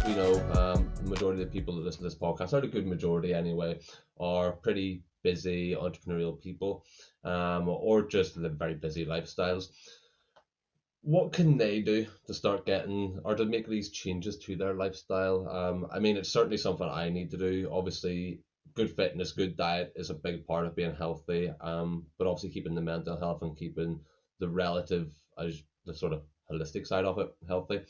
we know the majority of the people that listen to this podcast, or a good majority anyway, are pretty busy entrepreneurial people, or just live very busy lifestyles. What can they do to start getting or to make these changes to their lifestyle? I mean, it's certainly something I need to do. Obviously, good fitness, good diet is a big part of being healthy. But obviously keeping the mental health and keeping the relative, as the sort of holistic side of it, healthy.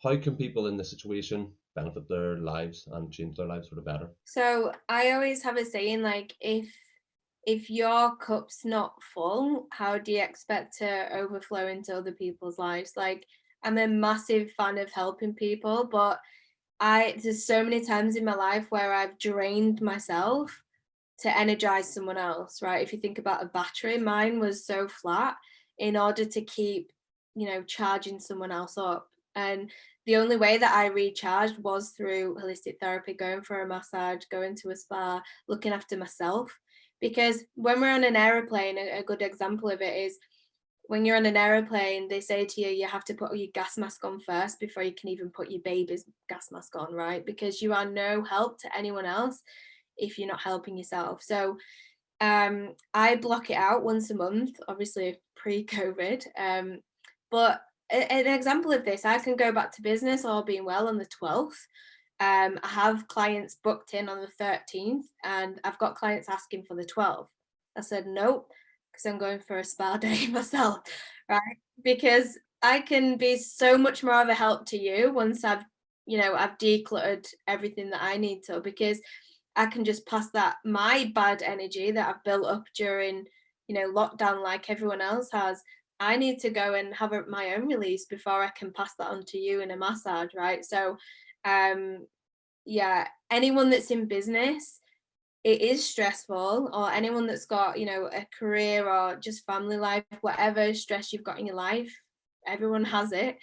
How can people in this situation benefit their lives and change their lives for the better? So I always have a saying like if your cup's not full, how do you expect to overflow into other people's lives? Like I'm a massive fan of helping people, but I there's so many times in my life where I've drained myself to energize someone else, right? If you think about a battery, mine was so flat in order to keep, charging someone else up. And the only way that I recharged was through holistic therapy, going for a massage, going to a spa, looking after myself. Because when we're on an aeroplane, a good example of it is when you're on an aeroplane, they say to you, you have to put your gas mask on first before you can even put your baby's gas mask on, right? Because you are no help to anyone else if you're not helping yourself. So I block it out once a month, obviously pre-COVID. But an example of this, I can go back to business all being well on the 12th. I have clients booked in on the 13th, and I've got clients asking for the 12th. I said nope, because I'm going for a spa day myself, right? Because I can be so much more of a help to you once I've decluttered everything that I need to, because I can just pass that my bad energy that I've built up during, lockdown like everyone else has. I need to go and have my own release before I can pass that on to you in a massage, right? So, um, yeah, anyone that's in business, it is stressful, or anyone that's got, a career or just family life, whatever stress you've got in your life, everyone has it,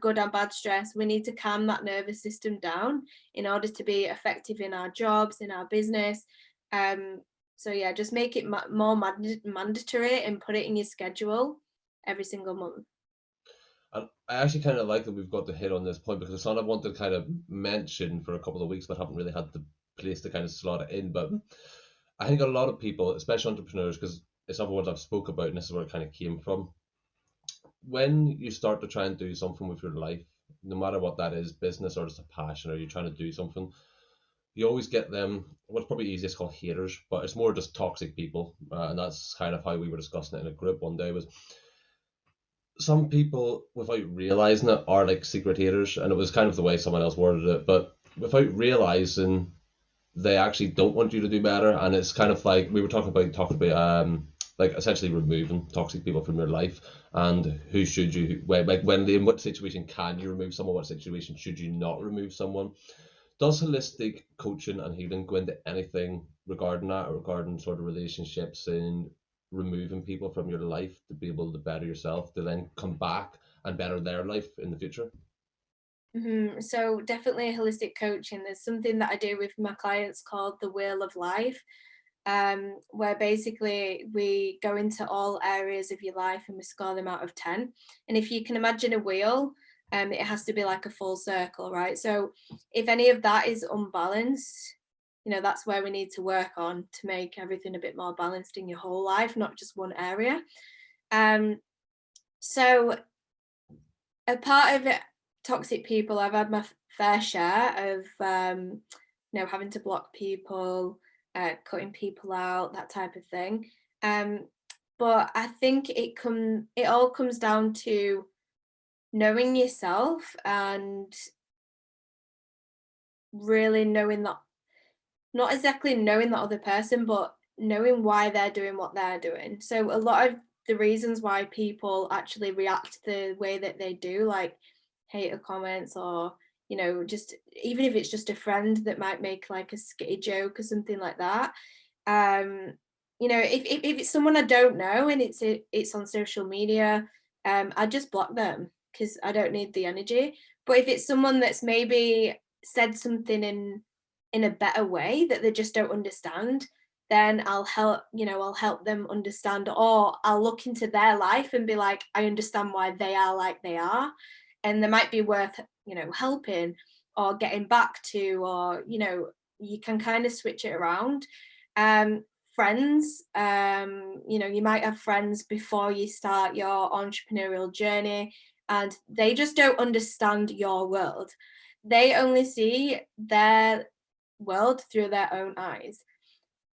good and bad stress. We need to calm that nervous system down in order to be effective in our jobs, in our business. So yeah, just make it more mandatory and put it in your schedule every single month. And I actually kind of like that we've got to hit on this point because it's something I wanted to kind of mention for a couple of weeks, but haven't really had the place to kind of slot it in. But I think a lot of people, especially entrepreneurs, because it's other ones I've spoke about, and this is where it kind of came from. When you start to try and do something with your life, no matter what that is, business or just a passion, or you're trying to do something, you always get them. What's probably easiest called haters, but it's more just toxic people, and that's kind of how we were discussing it in a group one day. Was some people, without realizing it, are like secret haters, and it was kind of the way someone else worded it, but without realizing, they actually don't want you to do better, and it's kind of like we were talking about like essentially removing toxic people from your life, and who should you, like when, in what situation can you remove someone, what situation should you not remove someone. Does holistic coaching and healing go into anything regarding that, or regarding sort of relationships and removing people from your life to be able to better yourself, to then come back and better their life in the future? So definitely holistic coaching. There's something that I do with my clients called the Wheel of Life, where basically we go into all areas of your life and we score them out of 10. And if you can imagine a wheel, it has to be like a full circle, right? So if any of that is unbalanced, that's where we need to work on to make everything a bit more balanced in your whole life, not just one area. Um, so a part of it, toxic people, I've had my fair share of, having to block people, cutting people out, that type of thing. Um, but I think it all comes down to knowing yourself and really knowing that, not exactly knowing the other person, but knowing why they're doing what they're doing. So a lot of the reasons why people actually react the way that they do, like hater comments, or just even if it's just a friend that might make like a skitty joke or something like that. If it's someone I don't know and it's on social media, I just block them because I don't need the energy. But if it's someone that's maybe said something in a better way that they just don't understand, then I'll help them understand, or I'll look into their life and be like, I understand why they are like they are, and they might be worth, helping. or getting back to, or you can kind of switch it around. Friends, you might have friends before you start your entrepreneurial journey, and they just don't understand your world. They only see their world through their own eyes.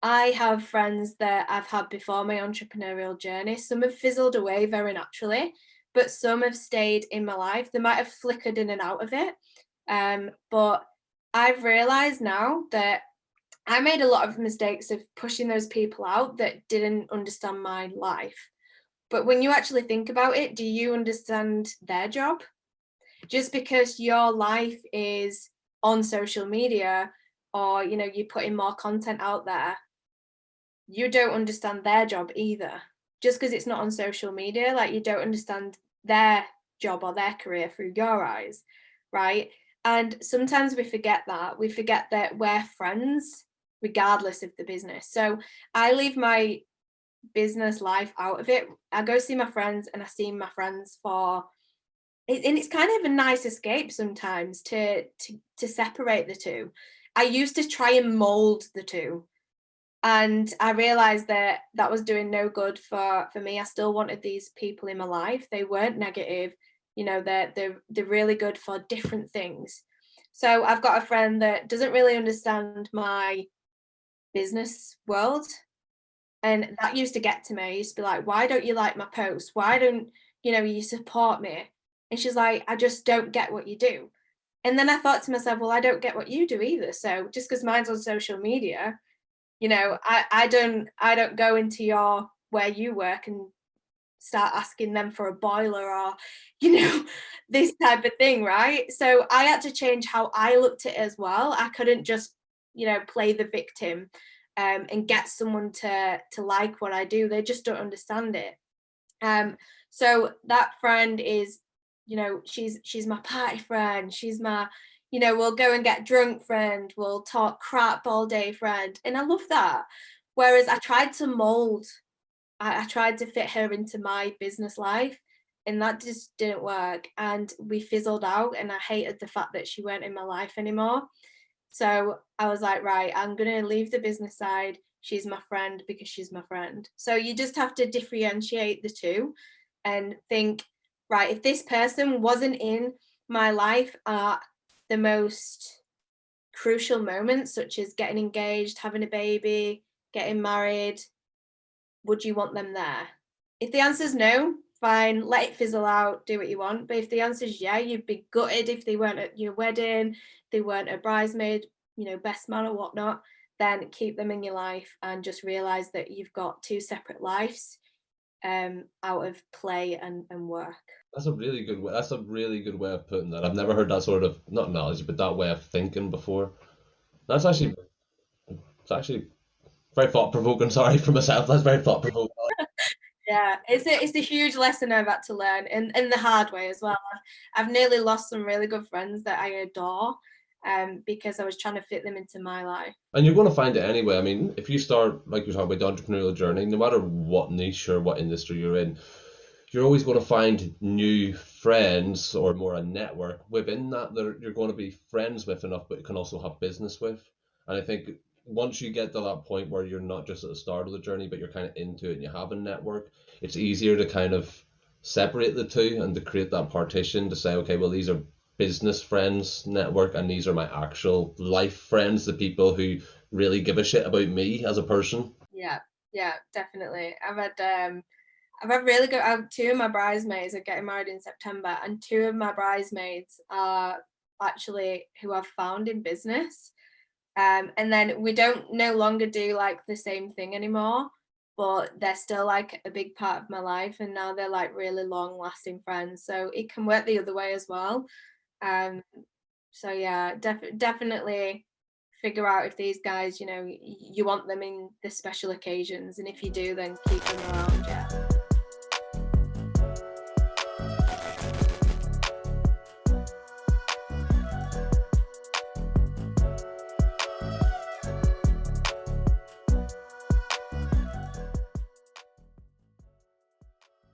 I have friends that I've had before my entrepreneurial journey. Some have fizzled away very naturally, but some have stayed in my life. They might have flickered in and out of it. But I've realized now that I made a lot of mistakes of pushing those people out that didn't understand my life. But when you actually think about it, do you understand their job? Just because your life is on social media, or you're putting more content out there, you don't understand their job either. Just because it's not on social media, like, you don't understand their job or their career through your eyes, right? And sometimes we forget that. We forget that we're friends regardless of the business. So I leave my business life out of it. I go see my friends, and I see my friends for it, and it's kind of a nice escape sometimes to separate the two. I used to try and mold the two, and I realized that that was doing no good for me. I still wanted these people in my life. They weren't negative. They're really good for different things. So I've got a friend that doesn't really understand my business world, and that used to get to me. I used to be like, why don't you like my posts? Why don't you support me? And she's like, I just don't get what you do. And then I thought to myself, well, I don't get what you do either. So just because mine's on social media, I don't go into your where you work and start asking them for a boiler, or this type of thing, right? So I had to change how I looked at it as well. I couldn't just play the victim, and get someone to like what I do. They just don't understand it. So that friend is, she's my party friend. She's my, we'll go and get drunk friend. We'll talk crap all day friend. And I love that. Whereas I tried to mold, I tried to fit her into my business life, and that just didn't work. And we fizzled out, and I hated the fact that she weren't in my life anymore. So I was like, right, I'm going to leave the business side. She's my friend because she's my friend. So you just have to differentiate the two and think, right, if this person wasn't in my life at the most crucial moments, such as getting engaged, having a baby, getting married, would you want them there? If the answer is no, fine, let it fizzle out, do what you want. But if the answer is yeah, you'd be gutted if they weren't at your wedding, they weren't a bridesmaid, best man or whatnot, then keep them in your life and just realize that you've got two separate lives, out of play and work. That's a really good way. That's a really good way of putting that. I've never heard that sort of, not knowledge, but that way of thinking before. That's actually, it's actually very thought provoking. Sorry for myself. That's very thought provoking. Yeah, it's a huge lesson I've had to learn, and the hard way as well. I've nearly lost some really good friends that I adore, because I was trying to fit them into my life. And you're going to find it anyway. I mean, if you start, like you're talking about, the entrepreneurial journey, no matter what niche or what industry you're in, you're always going to find new friends, or more a network within that you're going to be friends with enough, but you can also have business with. And I think once you get to that point where you're not just at the start of the journey, but you're kind of into it and you have a network, it's easier to kind of separate the two and to create that partition to say, okay, well, these are business friends network, and these are my actual life friends, the people who really give a shit about me as a person. Yeah, definitely. I've had really good. Two of my bridesmaids are getting married in September, and two of my bridesmaids are actually who I've found in business. And then we don't no longer do like the same thing anymore, but they're still like a big part of my life, and now they're like really long lasting friends. So it can work the other way as well. Um, so yeah, definitely figure out if these guys, you want them in the special occasions, and if you do, then keep them around. Yeah.